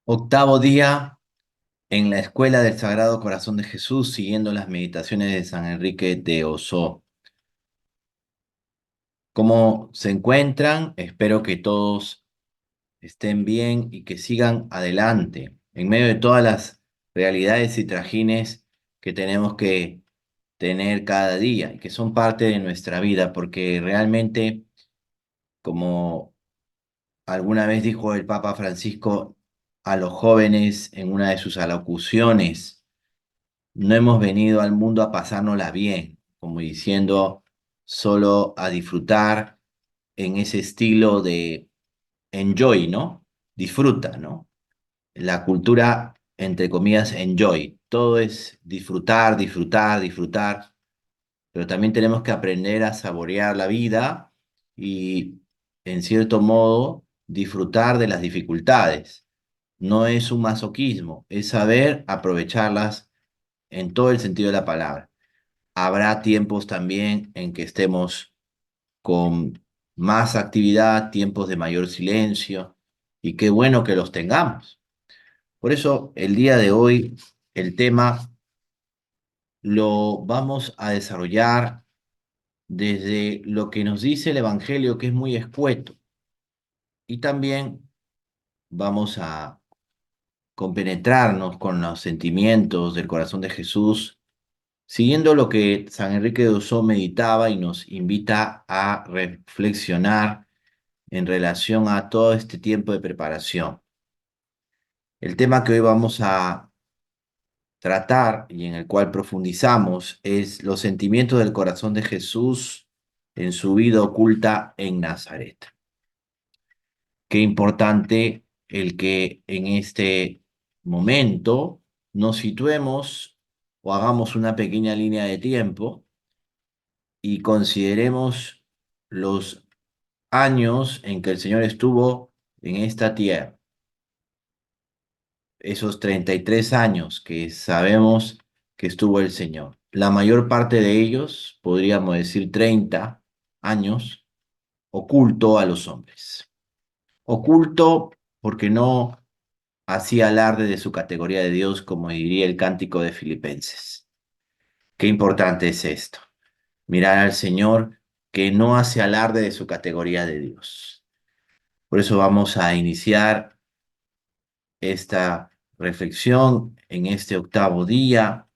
Octavo día en la Escuela del Sagrado Corazón de Jesús, siguiendo las meditaciones de San Enrique de Osó. ¿Cómo se encuentran? Espero que todos estén bien y que sigan adelante en medio de todas las realidades y trajines que tenemos que tener cada día y que son parte de nuestra vida, porque realmente, como alguna vez dijo el Papa Francisco a los jóvenes en una de sus alocuciones, no hemos venido al mundo a pasárnosla bien, como diciendo solo a disfrutar en ese estilo de enjoy, ¿no? Disfruta, ¿no? La cultura, entre comillas, enjoy. Todo es disfrutar, disfrutar, disfrutar, pero también tenemos que aprender a saborear la vida y, en cierto modo, disfrutar de las dificultades. No es un masoquismo, es saber aprovecharlas en todo el sentido de la palabra. Habrá tiempos también en que estemos con más actividad, tiempos de mayor silencio, y qué bueno que los tengamos. Por eso, el día de hoy, el tema lo vamos a desarrollar desde lo que nos dice el Evangelio, que es muy escueto, y también vamos a compenetrarnos con los sentimientos del corazón de Jesús, siguiendo lo que San Enrique de Ossó meditaba y nos invita a reflexionar en relación a todo este tiempo de preparación. El tema que hoy vamos a tratar y en el cual profundizamos es los sentimientos del corazón de Jesús en su vida oculta en Nazaret. Qué importante el que en este momento nos situemos o hagamos una pequeña línea de tiempo y consideremos los años en que el Señor estuvo en esta tierra, esos 33 años que sabemos que estuvo el Señor. La mayor parte de ellos, podríamos decir 30 años, oculto a los hombres. Oculto porque no hacía alarde de su categoría de Dios, como diría el cántico de Filipenses. Qué importante es esto, mirar al Señor que no hace alarde de su categoría de Dios. Por eso vamos a iniciar esta reflexión en este octavo día,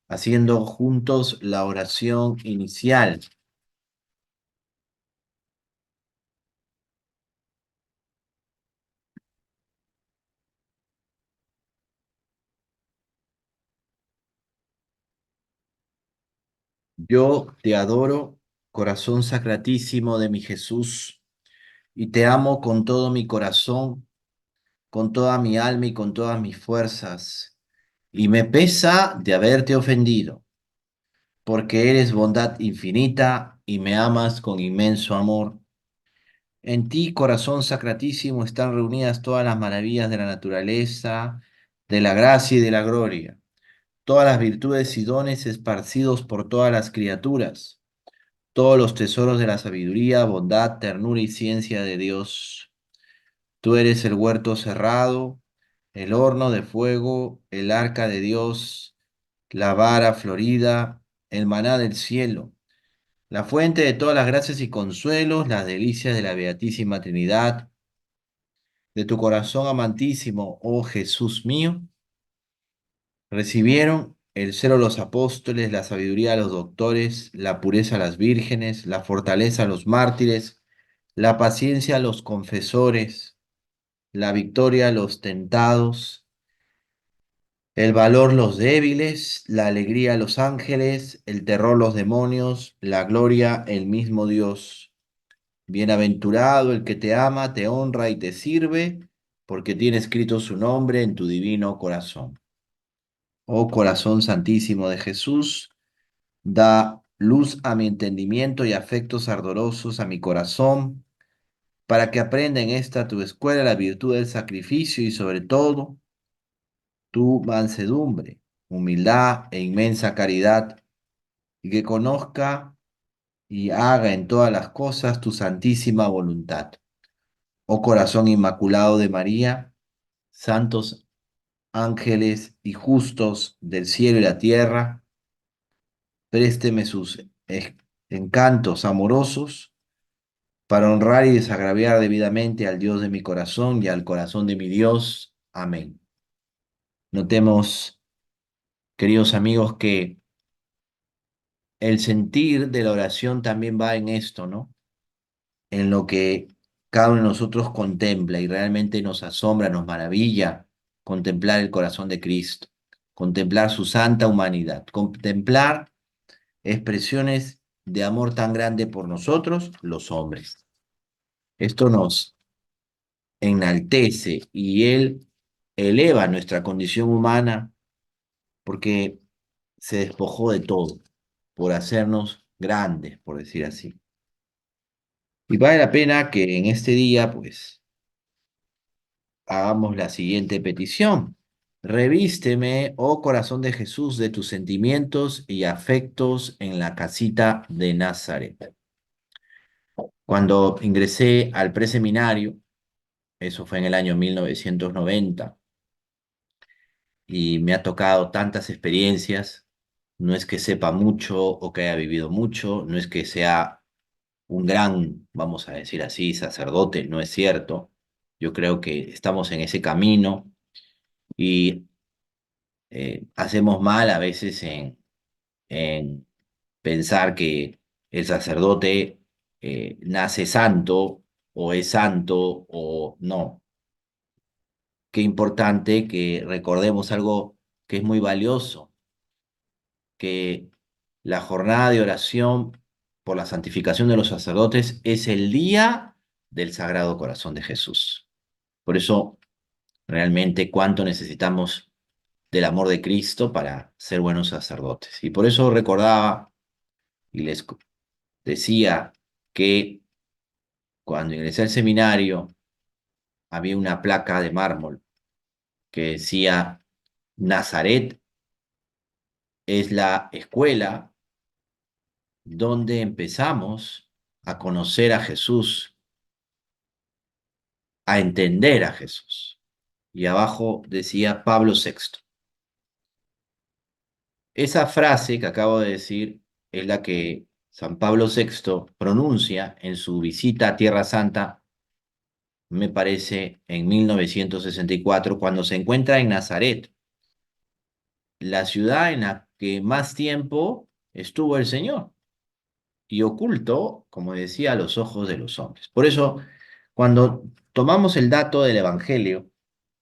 haciendo juntos la oración inicial. Yo te adoro, corazón sacratísimo de mi Jesús, y te amo con todo mi corazón, con toda mi alma y con todas mis fuerzas, y me pesa de haberte ofendido, porque eres bondad infinita y me amas con inmenso amor. En ti, corazón sacratísimo, están reunidas todas las maravillas de la naturaleza, de la gracia y de la gloria, todas las virtudes y dones esparcidos por todas las criaturas, todos los tesoros de la sabiduría, bondad, ternura y ciencia de Dios. Tú eres el huerto cerrado, el horno de fuego, el arca de Dios, la vara florida, el maná del cielo, la fuente de todas las gracias y consuelos, las delicias de la Beatísima Trinidad. De tu corazón amantísimo, oh Jesús mío, recibieron el celo los apóstoles, la sabiduría los doctores, la pureza las vírgenes, la fortaleza los mártires, la paciencia los confesores, la victoria los tentados, el valor los débiles, la alegría los ángeles, el terror los demonios, la gloria el mismo Dios. Bienaventurado el que te ama, te honra y te sirve, porque tiene escrito su nombre en tu divino corazón. Oh corazón santísimo de Jesús, da luz a mi entendimiento y afectos ardorosos a mi corazón, para que aprenda en esta tu escuela la virtud del sacrificio y sobre todo tu mansedumbre, humildad e inmensa caridad, y que conozca y haga en todas las cosas tu santísima voluntad. Oh corazón inmaculado de María, santos ángeles y justos del cielo y la tierra, présteme sus encantos amorosos para honrar y desagraviar debidamente al Dios de mi corazón y al corazón de mi Dios. Amén. Notemos, queridos amigos, que el sentir de la oración también va en esto, ¿no? En lo que cada uno de nosotros contempla y realmente nos asombra, nos maravilla contemplar el corazón de Cristo, contemplar su santa humanidad, contemplar expresiones de amor tan grande por nosotros, los hombres. Esto nos enaltece y Él eleva nuestra condición humana porque se despojó de todo por hacernos grandes, por decir así. Y vale la pena que en este día, pues, hagamos la siguiente petición. Revísteme, oh corazón de Jesús, de tus sentimientos y afectos en la casita de Nazaret. Cuando ingresé al preseminario, eso fue en el año 1990, y me ha tocado tantas experiencias, no es que sepa mucho o que haya vivido mucho, no es que sea un gran, vamos a decir así, sacerdote, no es cierto. Yo creo que estamos en ese camino y hacemos mal a veces en pensar que el sacerdote nace santo o es santo o no. Qué importante que recordemos algo que es muy valioso, que la jornada de oración por la santificación de los sacerdotes es el día del Sagrado Corazón de Jesús. Por eso, realmente, cuánto necesitamos del amor de Cristo para ser buenos sacerdotes. Y por eso recordaba y les decía que cuando ingresé al seminario había una placa de mármol que decía: Nazaret es la escuela donde empezamos a conocer a Jesús, a entender a Jesús. Y abajo decía Pablo VI. Esa frase que acabo de decir es la que San Pablo VI pronuncia en su visita a Tierra Santa, me parece, en 1964, cuando se encuentra en Nazaret, la ciudad en la que más tiempo estuvo el Señor, y oculto, como decía, a los ojos de los hombres. Por eso, cuando tomamos el dato del Evangelio,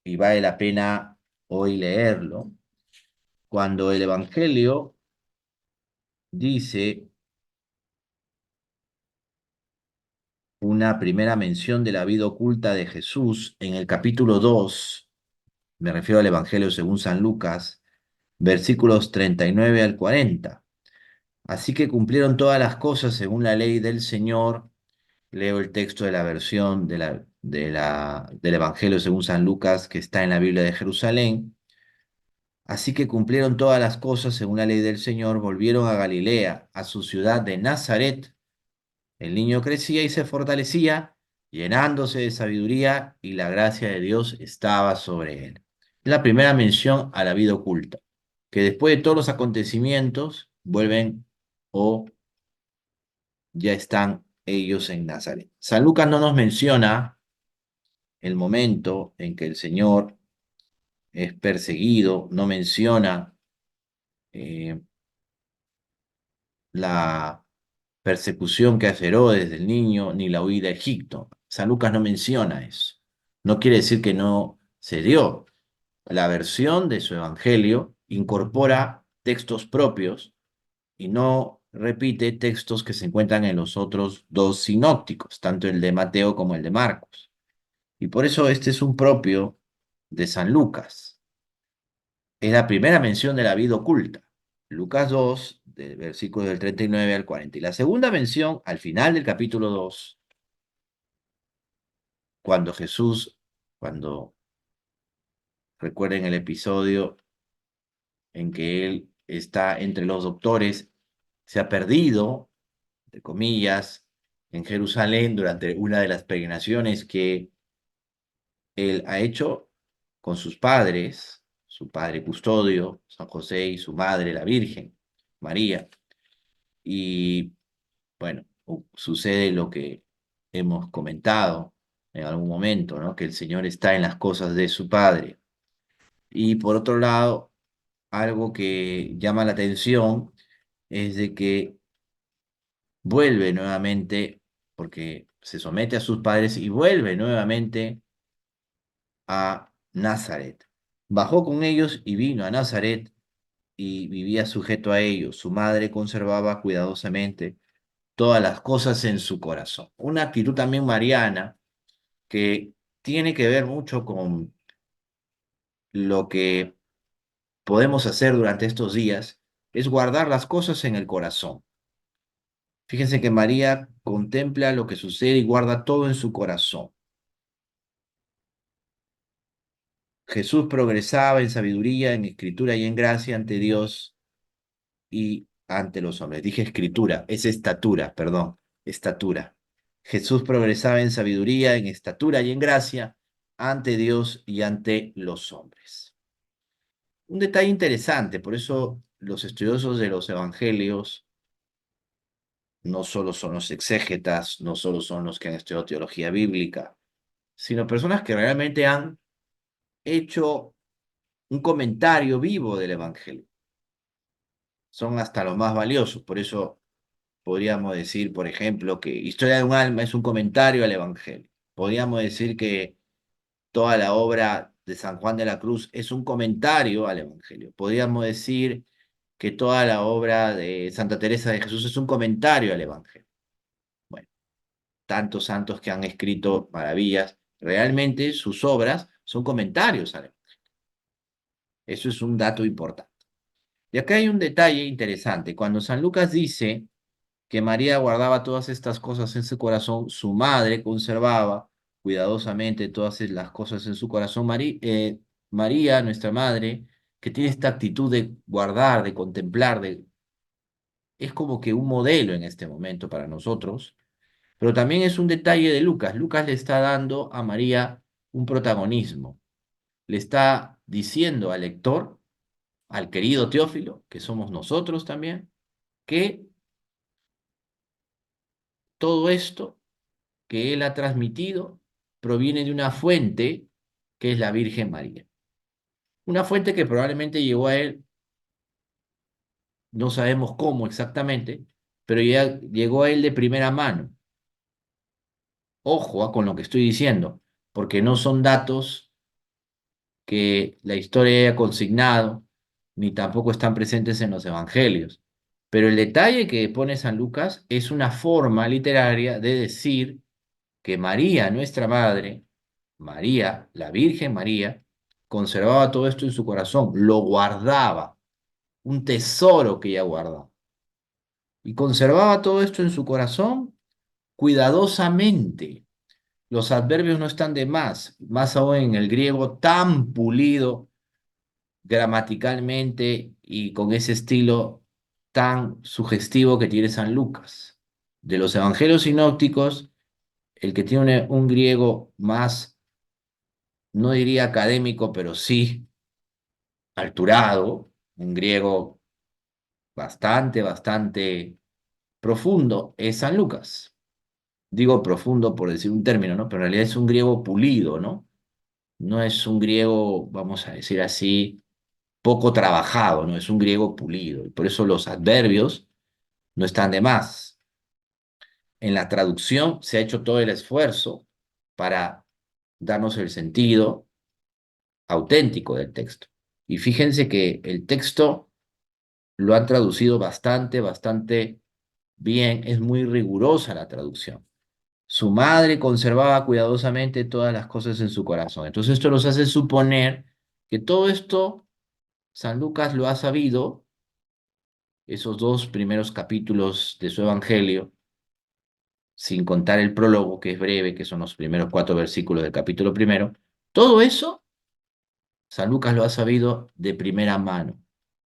y vale la pena hoy leerlo, cuando el Evangelio dice una primera mención de la vida oculta de Jesús en el capítulo 2, me refiero al Evangelio según San Lucas, versículos 39 al 40. Así que cumplieron todas las cosas según la ley del Señor. Leo el texto de la versión del Evangelio según San Lucas que está en la Biblia de Jerusalén. Así que cumplieron todas las cosas según la ley del Señor, volvieron a Galilea, a su ciudad de Nazaret. El niño crecía y se fortalecía, llenándose de sabiduría, y la gracia de Dios estaba sobre él. La primera mención a la vida oculta, que después de todos los acontecimientos vuelven o ya están ellos en Nazaret. San Lucas no nos menciona el momento en que el Señor es perseguido, no menciona eh, la persecución que hace Herodes del niño, ni la huida a Egipto. San Lucas no menciona eso. No quiere decir que no se dio. La versión de su evangelio incorpora textos propios y no repite textos que se encuentran en los otros dos sinópticos, tanto el de Mateo como el de Marcos. Y por eso este es un propio de San Lucas. Es la primera mención de la vida oculta. Lucas 2, de versículos del 39 al 40. Y la segunda mención, al final del capítulo 2, cuando Jesús, cuando recuerden el episodio en que él está entre los doctores, se ha perdido, entre comillas, en Jerusalén durante una de las peregrinaciones que él ha hecho. con sus padres, su padre custodio, San José, y su madre, la Virgen, María. Y bueno, sucede lo que hemos comentado en algún momento, ¿no? Que el Señor está en las cosas de su Padre. Y por otro lado, algo que llama la atención es de que vuelve nuevamente, porque se somete a sus padres y vuelve nuevamente a Nazaret. Bajó con ellos y vino a Nazaret y vivía sujeto a ellos. Su madre conservaba cuidadosamente todas las cosas en su corazón. Una actitud también mariana que tiene que ver mucho con lo que podemos hacer durante estos días, es guardar las cosas en el corazón. Fíjense que María contempla lo que sucede y guarda todo en su corazón. Jesús progresaba en sabiduría, en escritura y en gracia ante Dios y ante los hombres. Dije escritura, es estatura, perdón, estatura. Jesús progresaba en sabiduría, en estatura y en gracia ante Dios y ante los hombres. Un detalle interesante, por eso los estudiosos de los evangelios no solo son los exégetas, no solo son los que han estudiado teología bíblica, sino personas que realmente han hecho un comentario vivo del evangelio. Son hasta los más valiosos, por eso podríamos decir, por ejemplo, que Historia de un alma es un comentario al evangelio. Podríamos decir que toda la obra de San Juan de la Cruz es un comentario al evangelio. Podríamos decir que toda la obra de Santa Teresa de Jesús es un comentario al evangelio. Bueno, tantos santos que han escrito maravillas, realmente sus obras son comentarios al evangelio. Eso es un dato importante. Y acá hay un detalle interesante. Cuando San Lucas dice que María guardaba todas estas cosas en su corazón, su madre conservaba cuidadosamente todas las cosas en su corazón. María, nuestra madre, que tiene esta actitud de guardar, de contemplar, es como que un modelo en este momento para nosotros, pero también es un detalle de Lucas. Lucas le está dando a María un protagonismo, le está diciendo al lector, al querido Teófilo, que somos nosotros también, que todo esto que él ha transmitido proviene de una fuente que es la Virgen María. Una fuente que probablemente llegó a él, no sabemos cómo exactamente, pero ya llegó a él de primera mano. Ojo, con lo que estoy diciendo, porque no son datos que la historia haya consignado, ni tampoco están presentes en los evangelios. Pero el detalle que pone San Lucas es una forma literaria de decir que María, nuestra madre, María, la Virgen María, conservaba todo esto en su corazón, lo guardaba, un tesoro que ella guardaba. Y conservaba todo esto en su corazón cuidadosamente. Los adverbios no están de más aún en el griego tan pulido gramaticalmente y con ese estilo tan sugestivo que tiene San Lucas. De los evangelios sinópticos, el que tiene un griego más, no diría académico, pero sí alturado, un griego bastante profundo, es San Lucas. Digo profundo por decir un término, ¿no? Pero en realidad es un griego pulido, ¿no? No es un griego, vamos a decir así, poco trabajado, ¿no? Es un griego pulido. Y por eso los adverbios no están de más. En la traducción se ha hecho todo el esfuerzo para darnos el sentido auténtico del texto. Y fíjense que el texto lo han traducido bastante bien, es muy rigurosa la traducción. Su madre conservaba cuidadosamente todas las cosas en su corazón. Entonces esto nos hace suponer que todo esto San Lucas lo ha sabido, esos dos primeros capítulos de su Evangelio, sin contar el prólogo, que es breve, que son los primeros 4 versículos del capítulo primero. Todo eso San Lucas lo ha sabido de primera mano,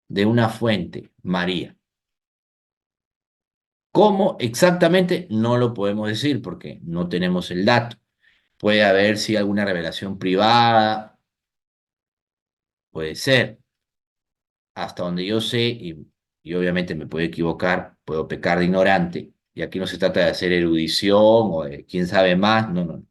de una fuente, María. ¿Cómo exactamente? No lo podemos decir porque no tenemos el dato. Puede haber, sí, alguna revelación privada, Puede ser, hasta donde yo sé, y obviamente me puedo equivocar, puedo pecar de ignorante, y aquí no se trata de hacer erudición o de quién sabe más, no, no.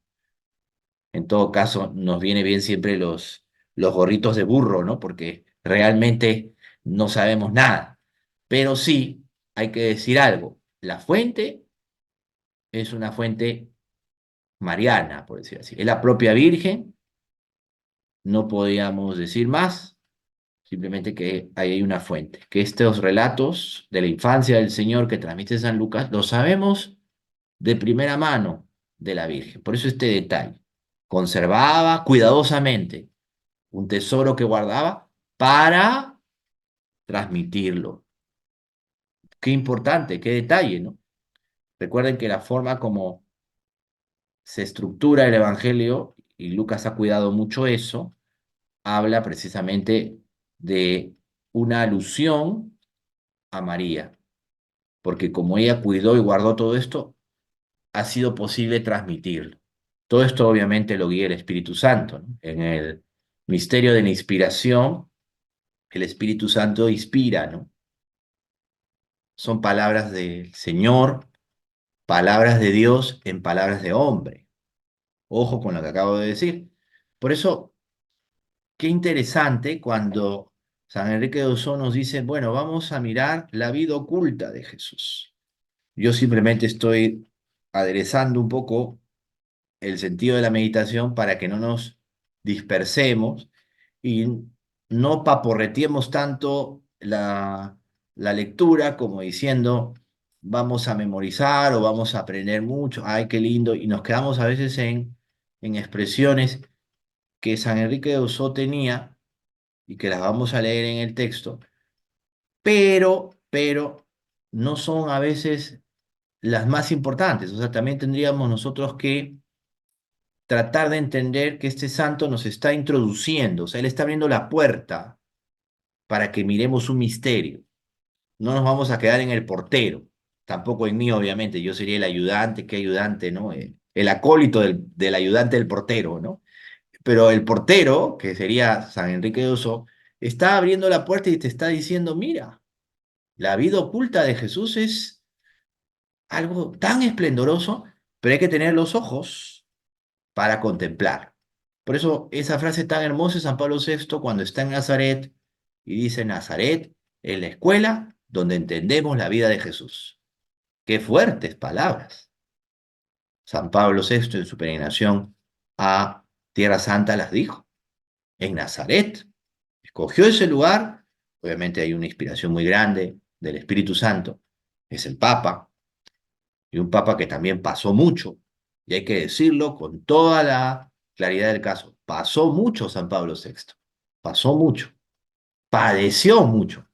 En todo caso, nos viene bien siempre los gorritos de burro, ¿no? Porque realmente no sabemos nada. Pero sí, hay que decir algo. La fuente es una fuente mariana, por decir así. Es la propia Virgen, no podíamos decir más, simplemente que ahí hay una fuente. Que estos relatos de la infancia del Señor que transmite San Lucas, los sabemos de primera mano de la Virgen. Por eso este detalle. Conservaba cuidadosamente un tesoro que guardaba para transmitirlo. Qué importante, qué detalle, ¿no? Recuerden que la forma como se estructura el Evangelio, y Lucas ha cuidado mucho eso, habla precisamente de una alusión a María, porque como ella cuidó y guardó todo esto, ha sido posible transmitirlo. Todo esto obviamente lo guía el Espíritu Santo, ¿no? En el misterio de la inspiración, el Espíritu Santo inspira, ¿no? Son palabras del Señor, palabras de Dios en palabras de hombre. Ojo con lo que acabo de decir. Por eso, qué interesante cuando San Enrique de Osorno nos dice, bueno, vamos a mirar la vida oculta de Jesús. Yo simplemente estoy aderezando un poco el sentido de la meditación para que no nos dispersemos y no paporreteemos tanto la lectura como diciendo vamos a memorizar o vamos a aprender mucho, ay, qué lindo, y nos quedamos a veces en expresiones que San Enrique de Ossó tenía y que las vamos a leer en el texto, pero no son a veces las más importantes. O sea, también tendríamos nosotros que tratar de entender que este santo nos está introduciendo, o sea, él está abriendo la puerta para que miremos un misterio. No nos vamos a quedar en el portero, tampoco en mí, obviamente, yo sería el ayudante, qué ayudante, ¿no? El acólito del ayudante del portero, ¿no? Pero el portero, que sería San Enrique de Oso, está abriendo la puerta y te está diciendo, mira, la vida oculta de Jesús es algo tan esplendoroso, pero hay que tener los ojos para contemplar. Por eso esa frase tan hermosa de San Pablo VI cuando está en Nazaret y dice Nazaret es la escuela donde entendemos la vida de Jesús. Qué fuertes palabras. San Pablo VI en su peregrinación a Tierra Santa las dijo. En Nazaret. Escogió ese lugar. Obviamente hay una inspiración muy grande del Espíritu Santo. Es el Papa. Y un Papa que también pasó mucho. Y hay que decirlo con toda la claridad del caso. Pasó mucho San Pablo VI. Pasó mucho. Padeció mucho.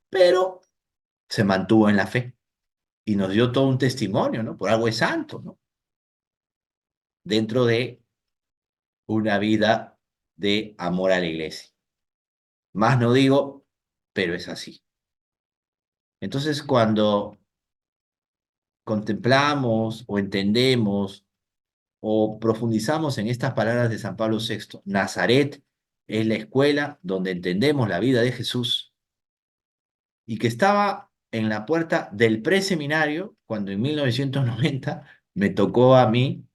Pero se mantuvo en la fe. Y nos dio todo un testimonio, ¿no? Por algo es santo, ¿no? Dentro de una vida de amor a la iglesia. Más no digo, pero es así. Entonces, cuando contemplamos o entendemos o profundizamos en estas palabras de San Pablo VI, Nazaret es la escuela donde entendemos la vida de Jesús y que estaba en la puerta del preseminario cuando en 1990 me tocó a mí,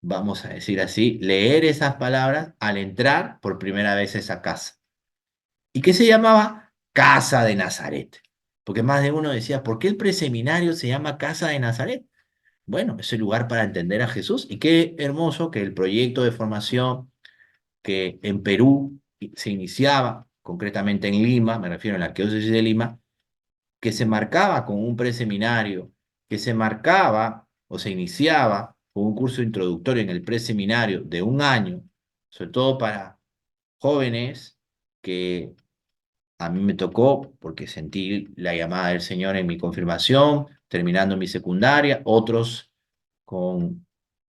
vamos a decir así, leer esas palabras al entrar por primera vez a esa casa. ¿Y qué se llamaba? Casa de Nazaret. Porque más de uno decía, ¿por qué el preseminario se llama Casa de Nazaret? Bueno, es el lugar para entender a Jesús. Y qué hermoso que el proyecto de formación que en Perú se iniciaba, concretamente en Lima, me refiero a la arquidiócesis de Lima, que se marcaba con un preseminario, que se marcaba o se iniciaba con un curso introductorio en el preseminario de un año, sobre todo para jóvenes que a mí me tocó porque sentí la llamada del Señor en mi confirmación, terminando mi secundaria, otros con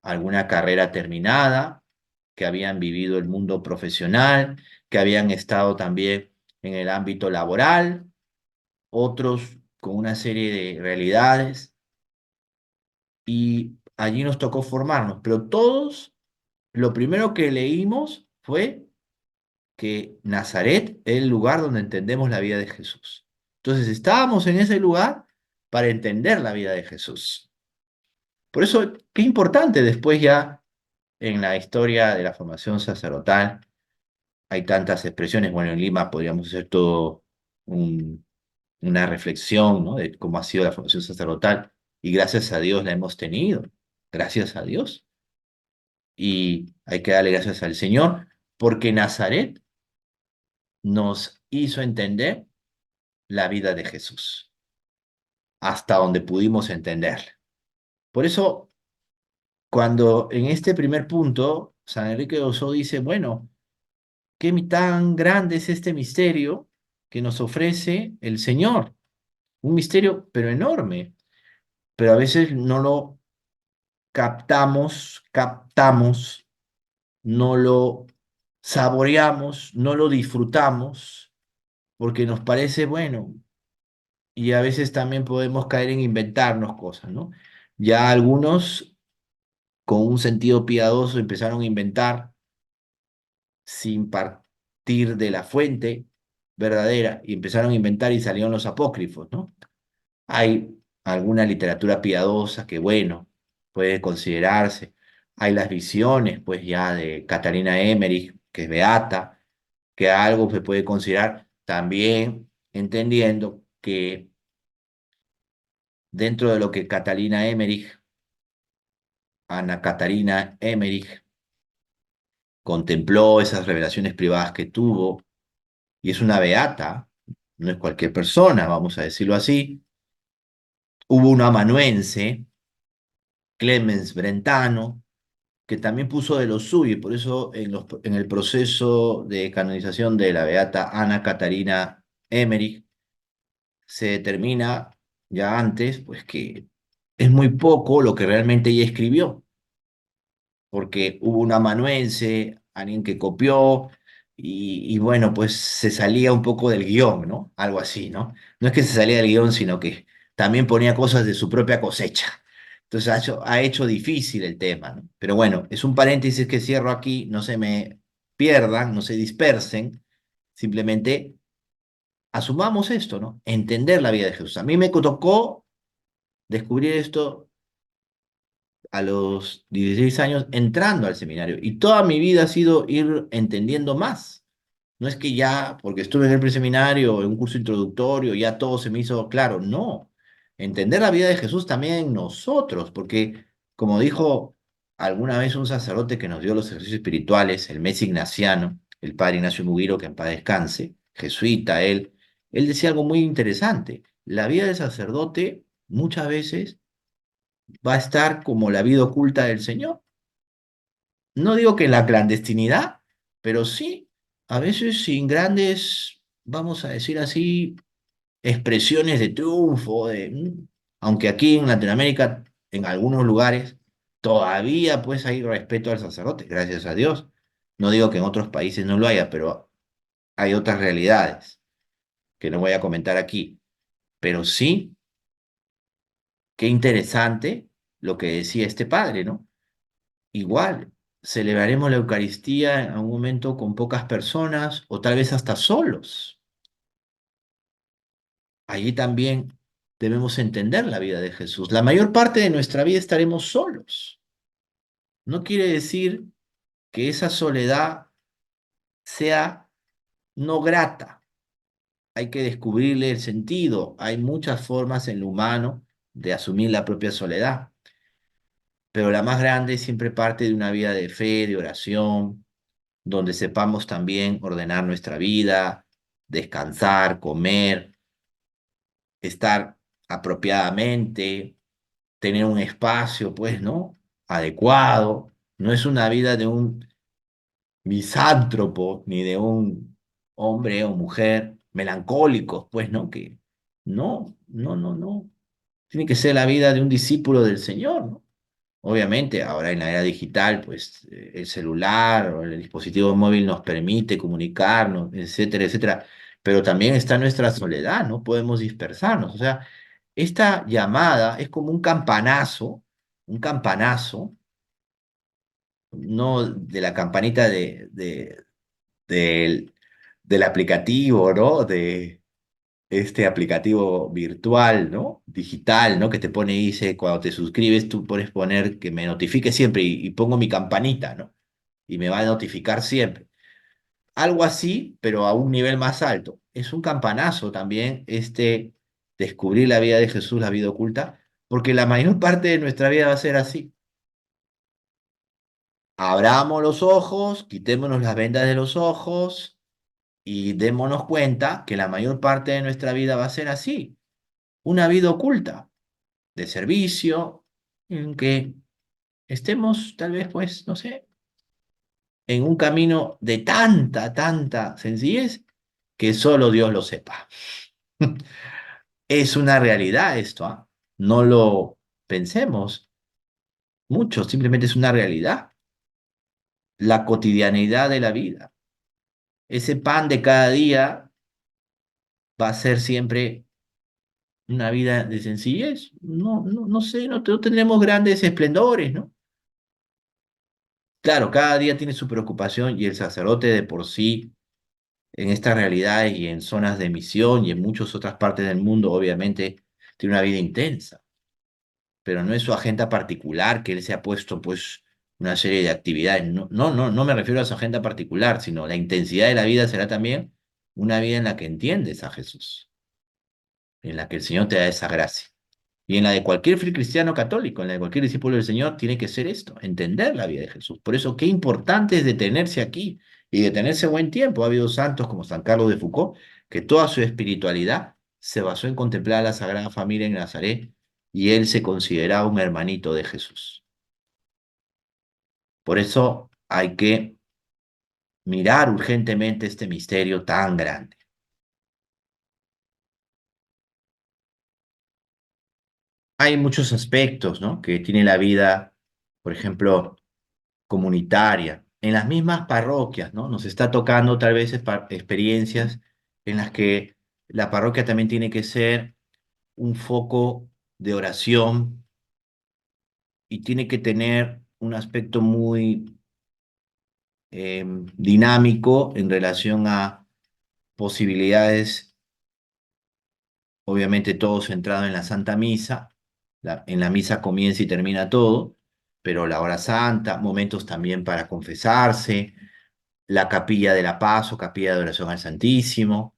alguna carrera terminada, que habían vivido el mundo profesional, que habían estado también en el ámbito laboral, otros con una serie de realidades, y allí nos tocó formarnos, pero todos, lo primero que leímos fue que Nazaret es el lugar donde entendemos la vida de Jesús. Entonces estábamos en ese lugar para entender la vida de Jesús. Por eso, qué importante después ya en la historia de la formación sacerdotal, hay tantas expresiones. Bueno, en Lima podríamos hacer todo un- una reflexión, ¿no? De cómo ha sido la formación sacerdotal y gracias a Dios la hemos tenido, gracias a Dios. Y hay que darle gracias al Señor porque Nazaret nos hizo entender la vida de Jesús, hasta donde pudimos entenderla. Por eso, cuando en este primer punto, San Enrique de Oso dice, bueno, qué tan grande es este misterio que nos ofrece el Señor. Un misterio, pero enorme. Pero a veces no lo captamos, no lo saboreamos, no lo disfrutamos, porque nos parece bueno. Y a veces también podemos caer en inventarnos cosas, ¿no? Ya algunos con un sentido piadoso empezaron a inventar sin partir de la fuente verdadera y empezaron a inventar y salieron los apócrifos, ¿no? Hay alguna literatura piadosa que, bueno, puede considerarse. Hay las visiones, pues ya de Catalina Emmerich, que es beata, que algo se puede considerar también entendiendo que dentro de lo que Catalina Emmerich, Ana Catarina Emmerich, contempló esas revelaciones privadas que tuvo, y es una beata, no es cualquier persona, vamos a decirlo así. Hubo un amanuense, Clemens Brentano, que también puso de lo suyo, y por eso en el proceso de canonización de la beata Ana Catarina Emmerich se determina ya antes, pues que es muy poco lo que realmente ella escribió, porque hubo un amanuense, alguien que copió, y bueno, pues se salía un poco del guión, ¿no? Algo así, ¿no? No es que se salía del guión, sino que también ponía cosas de su propia cosecha. Entonces ha hecho difícil el tema, ¿no? Pero bueno, es un paréntesis que cierro aquí, no se me pierdan, no se dispersen, simplemente asumamos esto, ¿no? Entender la vida de Jesús. A mí me tocó descubrir esto a los 16 años entrando al seminario y toda mi vida ha sido ir entendiendo más. No es que ya, porque estuve en el preseminario o en un curso introductorio, ya todo se me hizo claro. No. Entender la vida de Jesús también en nosotros, porque como dijo alguna vez un sacerdote que nos dio los ejercicios espirituales, el mes ignaciano, el padre Ignacio Mugiro, que en paz descanse, jesuita él decía algo muy interesante. La vida del sacerdote muchas veces va a estar como la vida oculta del Señor. No digo que en la clandestinidad, pero sí, a veces sin grandes, vamos a decir así, expresiones de triunfo, aunque aquí en Latinoamérica, en algunos lugares, todavía pues hay respeto al sacerdote, gracias a Dios. No digo que en otros países no lo haya, pero hay otras realidades que no voy a comentar aquí. Pero sí, qué interesante lo que decía este padre, ¿no? Igual, celebraremos la Eucaristía en un momento con pocas personas o tal vez hasta solos. Allí también debemos entender la vida de Jesús. La mayor parte de nuestra vida estaremos solos. No quiere decir que esa soledad sea no grata. Hay que descubrirle el sentido. Hay muchas formas en lo humano de asumir la propia soledad, pero la más grande siempre parte de una vida de fe, de oración, donde sepamos también ordenar nuestra vida, descansar, comer, estar apropiadamente, tener un espacio, pues, ¿no? Adecuado. No es una vida de un misántropo ni de un hombre o mujer melancólicos, pues, ¿no? Que no. Tiene que ser la vida de un discípulo del Señor, ¿no? Obviamente, ahora en la era digital, pues el celular o el dispositivo móvil nos permite comunicarnos, etcétera, etcétera, pero también está nuestra soledad, no podemos dispersarnos. O sea, esta llamada es como un campanazo, no de la campanita del, del aplicativo, ¿no? De este aplicativo virtual, ¿no? Digital, ¿no? Que te pone, dice, cuando te suscribes, tú puedes poner que me notifique siempre y pongo mi campanita, ¿no? Y me va a notificar siempre. Algo así, pero a un nivel más alto. Es un campanazo también este descubrir la vida de Jesús, la vida oculta, porque la mayor parte de nuestra vida va a ser así. Abramos los ojos, quitémonos las vendas de los ojos y démonos cuenta que la mayor parte de nuestra vida va a ser así. Una vida oculta, de servicio, en que estemos tal vez, pues, no sé, en un camino de tanta sencillez que solo Dios lo sepa. Es una realidad esto, ¿ah? No lo pensemos mucho, simplemente es una realidad. La cotidianidad de la vida. Ese pan de cada día va a ser siempre una vida de sencillez. No sé, no tendremos grandes esplendores, ¿no? Claro, cada día tiene su preocupación y el sacerdote de por sí, en estas realidades y en zonas de misión y en muchas otras partes del mundo, obviamente, tiene una vida intensa, pero no es su agenda particular que él se ha puesto, pues, una serie de actividades. No me refiero a su agenda particular, sino la intensidad de la vida será también una vida en la que entiendes a Jesús, en la que el Señor te da esa gracia. Y en la de cualquier cristiano católico, en la de cualquier discípulo del Señor, tiene que ser esto, entender la vida de Jesús. Por eso, qué importante es detenerse aquí y detenerse buen tiempo. Ha habido santos como San Carlos de Foucault, que toda su espiritualidad se basó en contemplar a la Sagrada Familia en Nazaret y él se consideraba un hermanito de Jesús. Por eso hay que mirar urgentemente este misterio tan grande. Hay muchos aspectos, ¿no?, que tiene la vida, por ejemplo, comunitaria, en las mismas parroquias, ¿no? Nos está tocando tal vez experiencias en las que la parroquia también tiene que ser un foco de oración y tiene que tener un aspecto muy dinámico en relación a posibilidades, obviamente todo centrado en la Santa Misa, en la misa comienza y termina todo, pero la hora santa, momentos también para confesarse, la capilla de la paz o capilla de oración al Santísimo.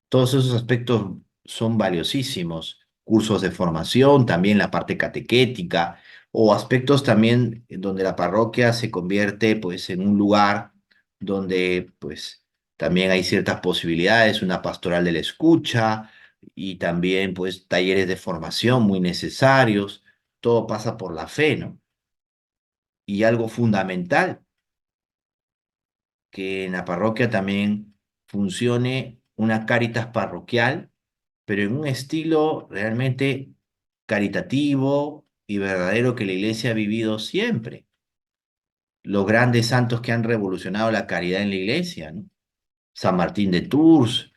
Todos esos aspectos son valiosísimos. Cursos de formación, también la parte catequética, o aspectos también donde la parroquia se convierte pues en un lugar donde pues también hay ciertas posibilidades, una pastoral de la escucha y también pues talleres de formación muy necesarios. Todo pasa por la fe, ¿no? Y algo fundamental que en la parroquia también funcione una Cáritas parroquial, pero en un estilo realmente caritativo y verdadero que la iglesia ha vivido siempre. Los grandes santos que han revolucionado la caridad en la iglesia, ¿no? San Martín de Tours,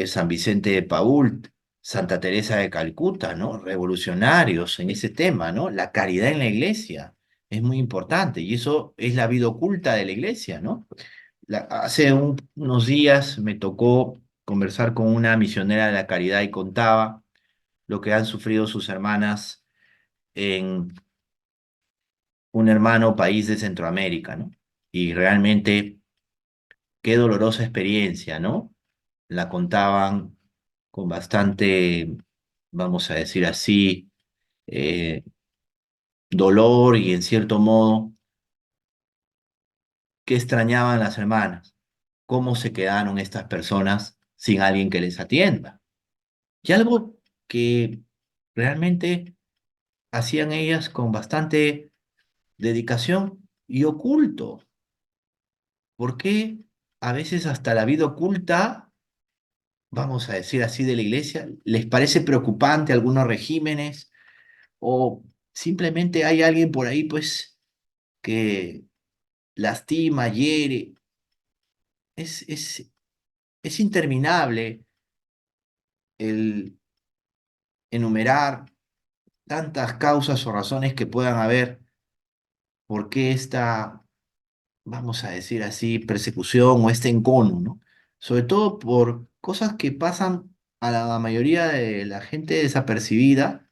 San Vicente de Paúl, Santa Teresa de Calcuta, ¿no? Revolucionarios en ese tema, ¿no? La caridad en la iglesia es muy importante y eso es la vida oculta de la iglesia, ¿no? Hace unos días me tocó conversar con una misionera de la caridad y contaba lo que han sufrido sus hermanas en un hermano país de Centroamérica, ¿no? Y realmente qué dolorosa experiencia, ¿no? La contaban con bastante, vamos a decir así, eh, dolor y en cierto modo, qué extrañaban las hermanas, cómo se quedaron estas personas sin alguien que les atienda. Y algo que realmente hacían ellas con bastante dedicación y oculto. ¿Por qué a veces hasta la vida oculta, vamos a decir así, de la iglesia, les parece preocupante algunos regímenes o simplemente hay alguien por ahí pues que lastima, hiere? Es, es, es interminable el enumerar tantas causas o razones que puedan haber por qué esta vamos a decir así, persecución o este encono, ¿no? Sobre todo por cosas que pasan a la mayoría de la gente desapercibida,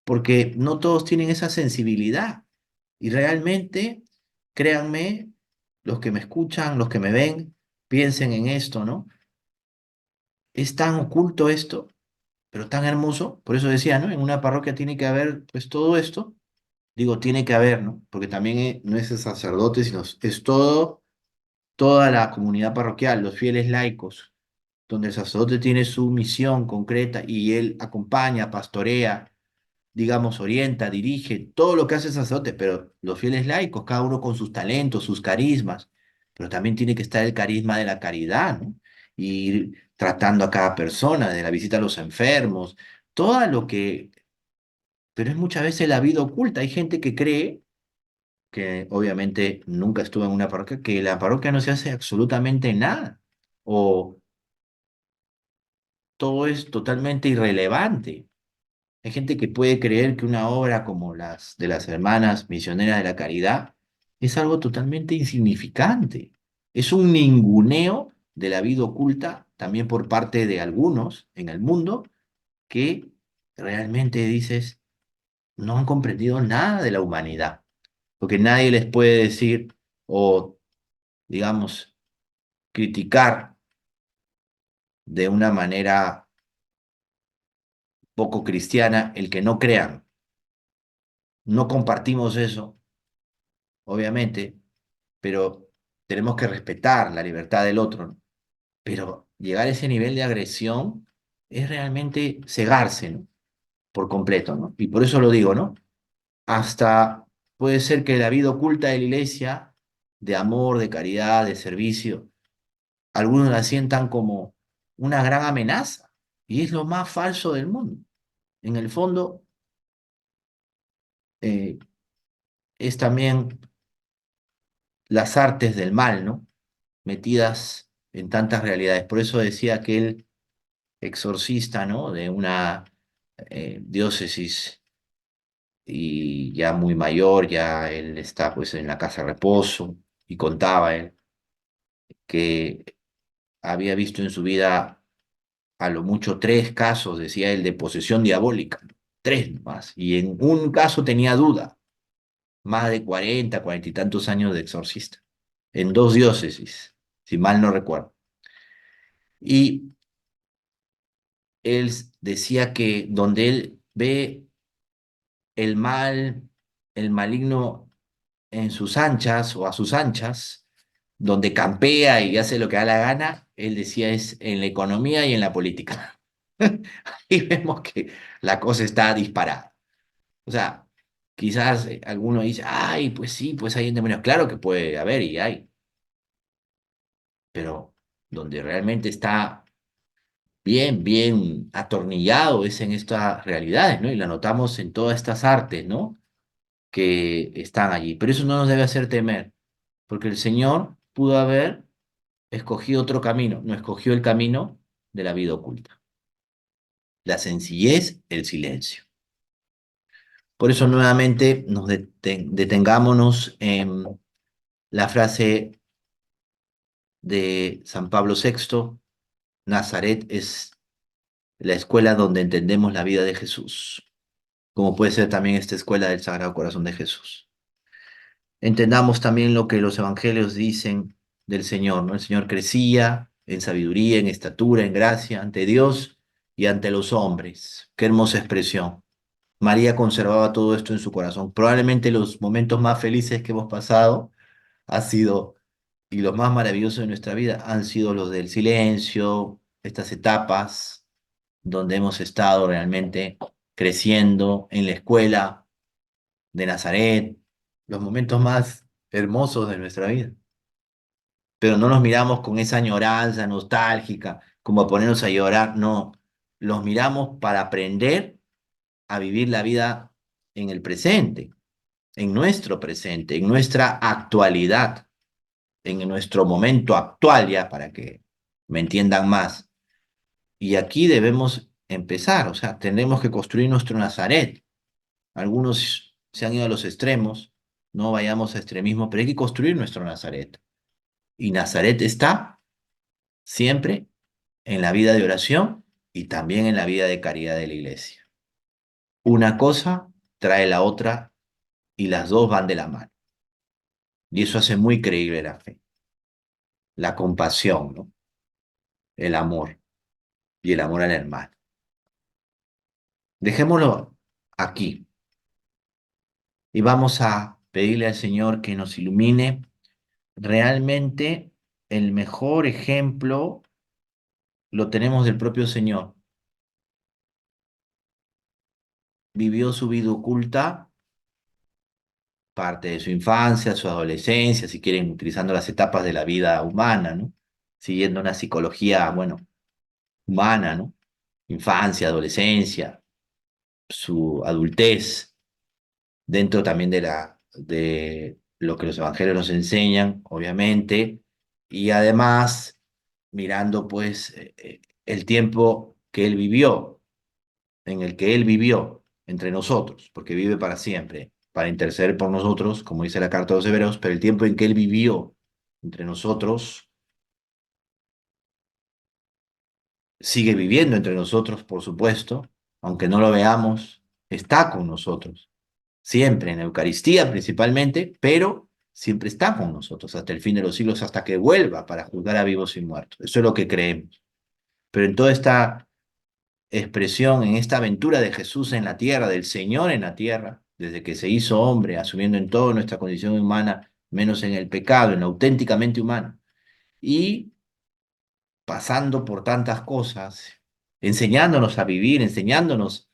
porque no todos tienen esa sensibilidad. Y realmente, créanme, los que me escuchan, los que me ven, piensen en esto, ¿no? Es tan oculto esto, pero tan hermoso. Por eso decía, ¿no? En una parroquia tiene que haber, pues, todo esto. Digo, tiene que haber, ¿no? Porque también no es el sacerdote, sino es todo, toda la comunidad parroquial, los fieles laicos, donde el sacerdote tiene su misión concreta y él acompaña, pastorea, digamos, orienta, dirige, todo lo que hace el sacerdote, pero los fieles laicos, cada uno con sus talentos, sus carismas, pero también tiene que estar el carisma de la caridad, ¿no? Y ir tratando a cada persona, de la visita a los enfermos, todo lo que, pero es muchas veces la vida oculta. Hay gente que cree, que obviamente nunca estuvo en una parroquia, que la parroquia no se hace absolutamente nada, o todo es totalmente irrelevante. Hay gente que puede creer que una obra como las de las hermanas misioneras de la caridad es algo totalmente insignificante. Es un ninguneo de la vida oculta también por parte de algunos en el mundo que realmente dices no han comprendido nada de la humanidad, porque nadie les puede decir o, digamos, criticar de una manera poco cristiana el que no crean. No compartimos eso, obviamente, pero tenemos que respetar la libertad del otro, ¿no? Pero llegar a ese nivel de agresión es realmente cegarse, ¿no? Por completo, ¿no? Y por eso lo digo, ¿no? Hasta puede ser que la vida oculta de la iglesia, de amor, de caridad, de servicio, algunos la sientan como una gran amenaza. Y es lo más falso del mundo. En el fondo, eh, es también las artes del mal, ¿no? Metidas en tantas realidades. Por eso decía aquel exorcista, ¿no? De una diócesis y ya muy mayor, ya él está pues en la casa de reposo y contaba él que había visto en su vida a lo mucho tres casos, decía él, de posesión diabólica, tres más, y en un caso tenía duda, más de 40, 40 y tantos años de exorcista, en dos diócesis, si mal no recuerdo. Y él decía que donde él ve el mal, el maligno en sus anchas o a sus anchas, donde campea y hace lo que da la gana, él decía es en la economía y en la política. Y vemos que la cosa está disparada. O sea, quizás alguno dice, ay, pues sí, pues hay demonios. Claro que puede haber y hay, pero donde realmente está bien, bien atornillado es en estas realidades, ¿no? Y la notamos en todas estas artes, ¿no? Que están allí. Pero eso no nos debe hacer temer, porque el Señor pudo haber escogido otro camino, no escogió el camino de la vida oculta, la sencillez, el silencio. Por eso nuevamente nos detengámonos en la frase de San Pablo VI, Nazaret es la escuela donde entendemos la vida de Jesús, como puede ser también esta escuela del Sagrado Corazón de Jesús. Entendamos también lo que los evangelios dicen del Señor, ¿no? El Señor crecía en sabiduría, en estatura, en gracia, ante Dios y ante los hombres. Qué hermosa expresión. María conservaba todo esto en su corazón. Probablemente los momentos más felices que hemos pasado ha sido, y los más maravillosos de nuestra vida, han sido los del silencio, estas etapas donde hemos estado realmente creciendo en la escuela de Nazaret, los momentos más hermosos de nuestra vida. Pero no nos miramos con esa añoranza nostálgica, como a ponernos a llorar, no, los miramos para aprender a vivir la vida en el presente, en nuestro presente, en nuestra actualidad, en nuestro momento actual ya, para que me entiendan más. Y aquí debemos empezar, o sea, tenemos que construir nuestro Nazaret. Algunos se han ido a los extremos, no vayamos a extremismo, pero hay que construir nuestro Nazaret. Y Nazaret está siempre en la vida de oración y también en la vida de caridad de la iglesia. Una cosa trae la otra y las dos van de la mano. Y eso hace muy creíble la fe, la compasión, ¿no? El amor y el amor al hermano. Dejémoslo aquí y vamos a pedirle al Señor que nos ilumine. Realmente el mejor ejemplo lo tenemos del propio Señor. Vivió su vida oculta, parte de su infancia, su adolescencia, si quieren, utilizando las etapas de la vida humana, ¿no? Siguiendo una psicología, bueno, humana, ¿no? Infancia, adolescencia, su adultez, dentro también de lo que los evangelios nos enseñan, obviamente, y además mirando pues el tiempo que él vivió, en el que él vivió entre nosotros, porque vive para siempre, para interceder por nosotros, como dice la carta de los Hebreos, pero el tiempo en que él vivió entre nosotros, sigue viviendo entre nosotros, por supuesto, aunque no lo veamos, está con nosotros, siempre en Eucaristía principalmente, pero siempre está con nosotros hasta el fin de los siglos, hasta que vuelva para juzgar a vivos y muertos. Eso es lo que creemos. Pero en toda esta expresión, en esta aventura de Jesús en la tierra, del Señor en la tierra, desde que se hizo hombre, asumiendo en todo nuestra condición humana, menos en el pecado, en lo auténticamente humano, y pasando por tantas cosas, enseñándonos a vivir, enseñándonos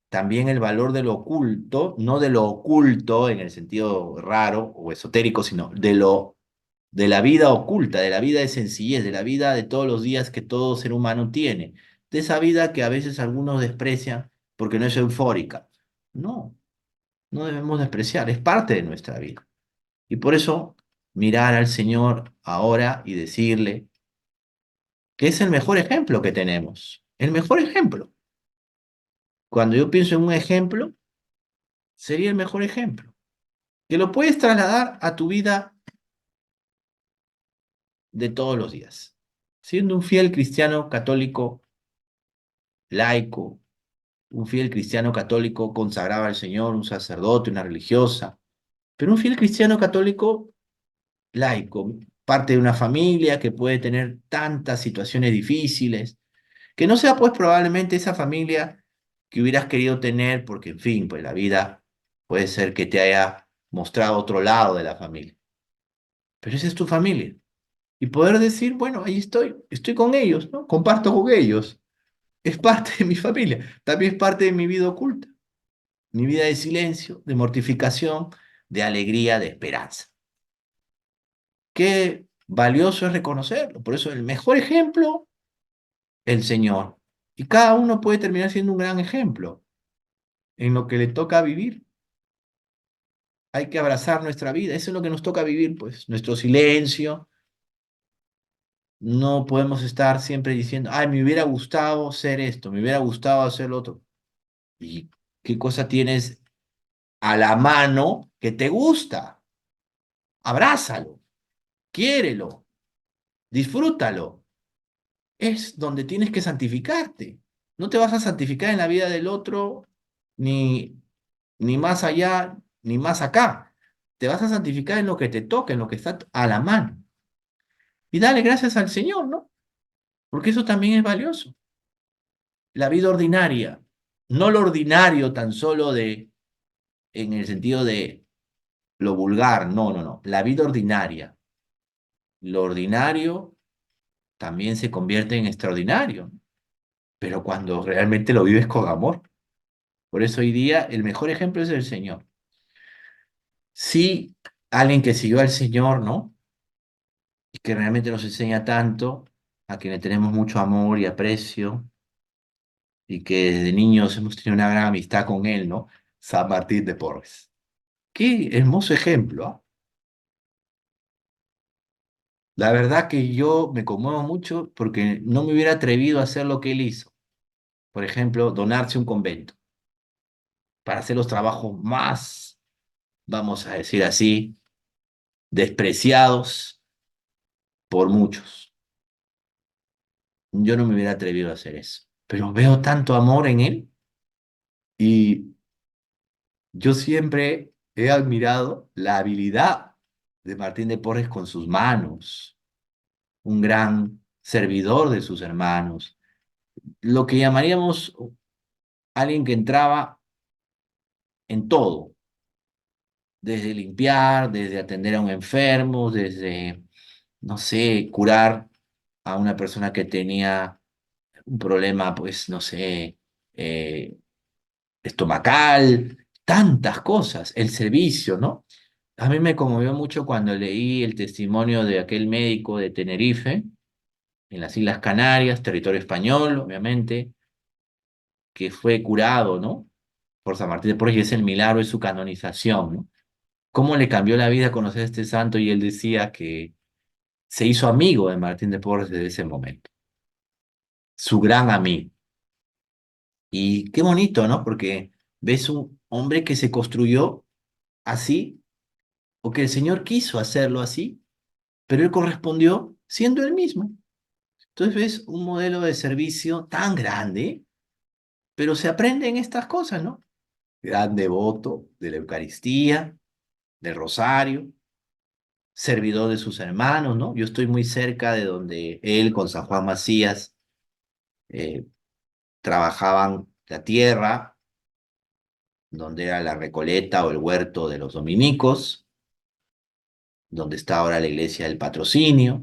también el valor de lo oculto, no de lo oculto en el sentido raro o esotérico, sino de la vida oculta, de la vida de sencillez, de la vida de todos los días que todo ser humano tiene, de esa vida que a veces algunos desprecian porque no es eufórica. No, no debemos despreciar, es parte de nuestra vida. Y por eso mirar al Señor ahora y decirle que es el mejor ejemplo que tenemos, el mejor ejemplo. Cuando yo pienso en un ejemplo, sería el mejor ejemplo, que lo puedes trasladar a tu vida de todos los días. Siendo un fiel cristiano católico, laico, un fiel cristiano católico consagrado al Señor, un sacerdote, una religiosa, pero un fiel cristiano católico laico, parte de una familia que puede tener tantas situaciones difíciles, que no sea pues probablemente esa familia que hubieras querido tener, porque en fin, pues la vida puede ser que te haya mostrado otro lado de la familia, pero esa es tu familia. Y poder decir, bueno, ahí estoy con ellos, ¿no? Comparto con ellos. Es parte de mi familia, también es parte de mi vida oculta, mi vida de silencio, de mortificación, de alegría, de esperanza. Qué valioso es reconocerlo. Por eso el mejor ejemplo, el Señor. Y cada uno puede terminar siendo un gran ejemplo en lo que le toca vivir. Hay que abrazar nuestra vida. Eso es lo que nos toca vivir, pues, nuestro silencio. No podemos estar siempre diciendo, ay, me hubiera gustado ser esto, me hubiera gustado hacer lo otro. ¿Y qué cosa tienes a la mano que te gusta? Abrázalo, quiérelo, disfrútalo. Es donde tienes que santificarte. No te vas a santificar en la vida del otro, ni, ni más allá, ni más acá. Te vas a santificar en lo que te toca, en lo que está a la mano. Y dale gracias al Señor, ¿no? Porque eso también es valioso. La vida ordinaria, no lo ordinario tan solo en el sentido de lo vulgar, no, no, no. La vida ordinaria, lo ordinario también se convierte en extraordinario, pero cuando realmente lo vives con amor. Por eso hoy día el mejor ejemplo es el Señor. Sí, alguien que siguió al Señor, ¿no? Y que realmente nos enseña tanto, a quien le tenemos mucho amor y aprecio, y que desde niños hemos tenido una gran amistad con él, ¿no? San Martín de Porres. Qué hermoso ejemplo, ¿ah? La verdad que yo me conmuevo mucho porque no me hubiera atrevido a hacer lo que él hizo. Por ejemplo, donarse a un convento para hacer los trabajos más, vamos a decir así, despreciados por muchos. Yo no me hubiera atrevido a hacer eso, pero veo tanto amor en él y yo siempre he admirado la habilidad de Martín de Porres con sus manos, un gran servidor de sus hermanos, lo que llamaríamos alguien que entraba en todo, desde limpiar, desde atender a un enfermo, desde, no sé, curar a una persona que tenía un problema, pues, no sé, eh, estomacal, tantas cosas, el servicio, ¿no? A mí me conmovió mucho cuando leí el testimonio de aquel médico de Tenerife, en las Islas Canarias, territorio español, obviamente, que fue curado, ¿no? Por San Martín de Porres, y es el milagro de su canonización, ¿no? Cómo le cambió la vida conocer a este santo, y él decía que se hizo amigo de Martín de Porres desde ese momento, su gran amigo. Y qué bonito, ¿no? Porque ves un hombre que se construyó así, o que el Señor quiso hacerlo así, pero él correspondió siendo él mismo. Entonces ves un modelo de servicio tan grande, pero se aprende en estas cosas, ¿no? Gran devoto de la Eucaristía, del Rosario, servidor de sus hermanos, ¿no? Yo estoy muy cerca de donde él con San Juan Macías eh, trabajaban la tierra, donde era la Recoleta o el huerto de los dominicos, donde está ahora la iglesia del Patrocinio,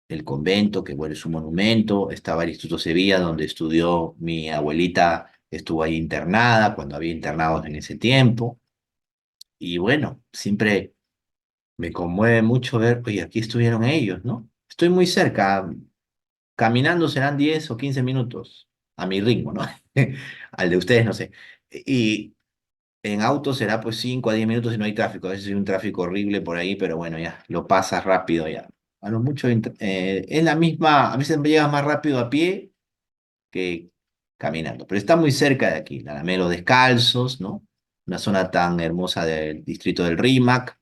el convento, que bueno, es un monumento, estaba el Instituto Sevilla, donde estudió mi abuelita, estuvo ahí internada cuando había internados en ese tiempo, y bueno, siempre me conmueve mucho ver, oye, aquí estuvieron ellos, ¿no? Estoy muy cerca, caminando serán 10 o 15 minutos, a mi ritmo, ¿no? Al de ustedes, no sé. Y en auto será pues 5 a 10 minutos si no hay tráfico. A veces hay un tráfico horrible por ahí, pero bueno, ya, lo pasas rápido ya. A lo mucho es la misma, a veces me llegas más rápido a pie que caminando, pero está muy cerca de aquí, Los Descalzos, ¿no? Una zona tan hermosa del distrito del Rímac,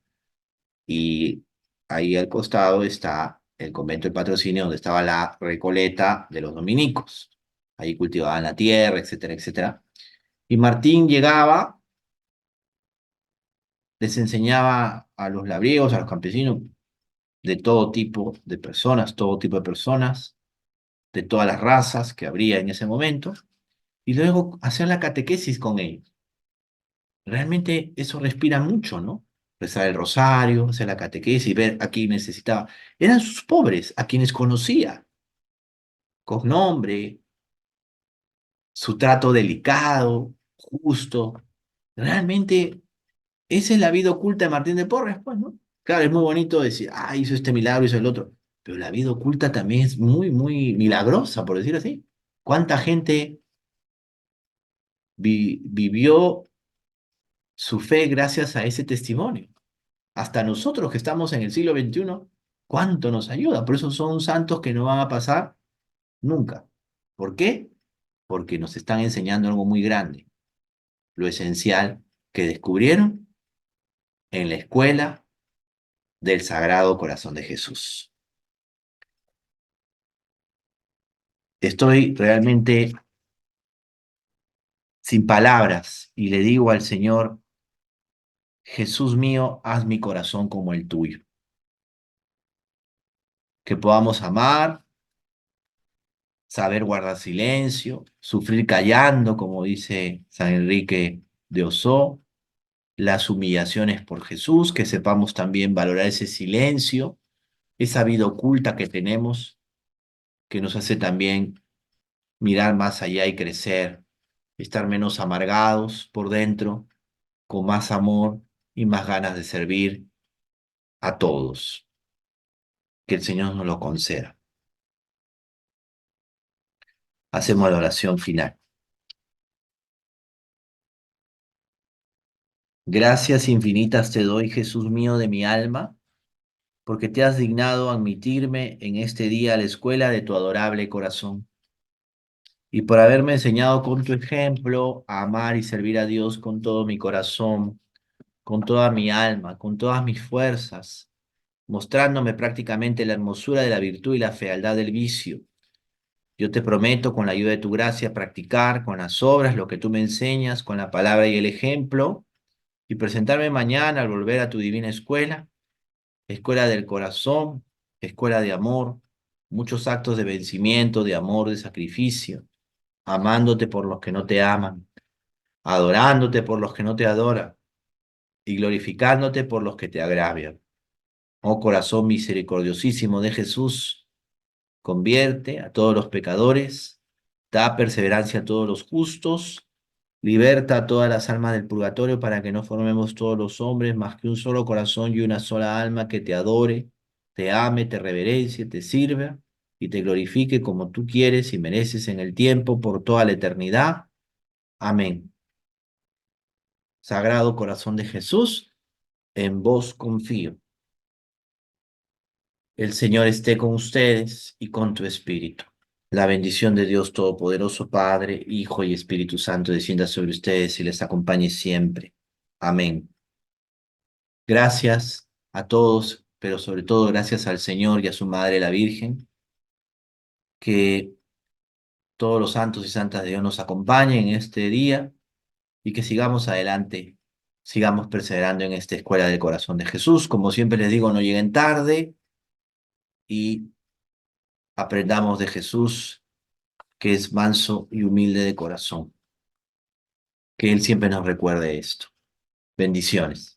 y ahí al costado está el convento del Patrocinio, donde estaba la Recoleta de los dominicos. Ahí cultivaban la tierra, etcétera, etcétera. Y Martín llegaba, les enseñaba a los labriegos, a los campesinos, de todo tipo de personas, de todas las razas que habría en ese momento, y luego hacer la catequesis con ellos. Realmente eso respira mucho, ¿no? Rezar el rosario, hacer la catequesis y ver a quién necesitaba. Eran sus pobres, a quienes conocía, con nombre, su trato delicado, justo. Realmente esa es la vida oculta de Martín de Porres, pues, ¿no? Claro, es muy bonito decir, ah, hizo este milagro, hizo el otro, pero la vida oculta también es muy, muy milagrosa, por decir así. ¿Cuánta gente vivió su fe gracias a ese testimonio? Hasta nosotros que estamos en el siglo XXI, ¿cuánto nos ayuda? Por eso son santos que no van a pasar nunca. ¿Por qué? Porque nos están enseñando algo muy grande, lo esencial que descubrieron en la escuela del Sagrado Corazón de Jesús. Estoy realmente sin palabras y le digo al Señor, Jesús mío, haz mi corazón como el tuyo. Que podamos amar, saber guardar silencio, sufrir callando, como dice San Enrique de Osó, las humillaciones por Jesús, que sepamos también valorar ese silencio, esa vida oculta que tenemos, que nos hace también mirar más allá y crecer, estar menos amargados por dentro, con más amor y más ganas de servir a todos. Que el Señor nos lo conceda. Hacemos la oración final. Gracias infinitas te doy, Jesús mío de mi alma, porque te has dignado admitirme en este día a la escuela de tu adorable corazón, y por haberme enseñado con tu ejemplo a amar y servir a Dios con todo mi corazón, con toda mi alma, con todas mis fuerzas, mostrándome prácticamente la hermosura de la virtud y la fealdad del vicio. Yo te prometo, con la ayuda de tu gracia, practicar con las obras lo que tú me enseñas, con la palabra y el ejemplo, y presentarme mañana al volver a tu divina escuela, escuela del corazón, escuela de amor, muchos actos de vencimiento, de amor, de sacrificio, amándote por los que no te aman, adorándote por los que no te adoran, y glorificándote por los que te agravian. Oh corazón misericordiosísimo de Jesús, convierte a todos los pecadores, da perseverancia a todos los justos, liberta a todas las almas del purgatorio para que no formemos todos los hombres más que un solo corazón y una sola alma que te adore, te ame, te reverencie, te sirva y te glorifique como tú quieres y mereces en el tiempo por toda la eternidad. Amén. Sagrado corazón de Jesús, en vos confío. El Señor esté con ustedes y con tu espíritu. La bendición de Dios Todopoderoso, Padre, Hijo y Espíritu Santo, descienda sobre ustedes y les acompañe siempre. Amén. Gracias a todos, pero sobre todo gracias al Señor y a su Madre la Virgen, que todos los santos y santas de Dios nos acompañen en este día y que sigamos adelante, sigamos perseverando en esta escuela del corazón de Jesús. Como siempre les digo, no lleguen tarde y aprendamos de Jesús, que es manso y humilde de corazón. Que Él siempre nos recuerde esto. Bendiciones.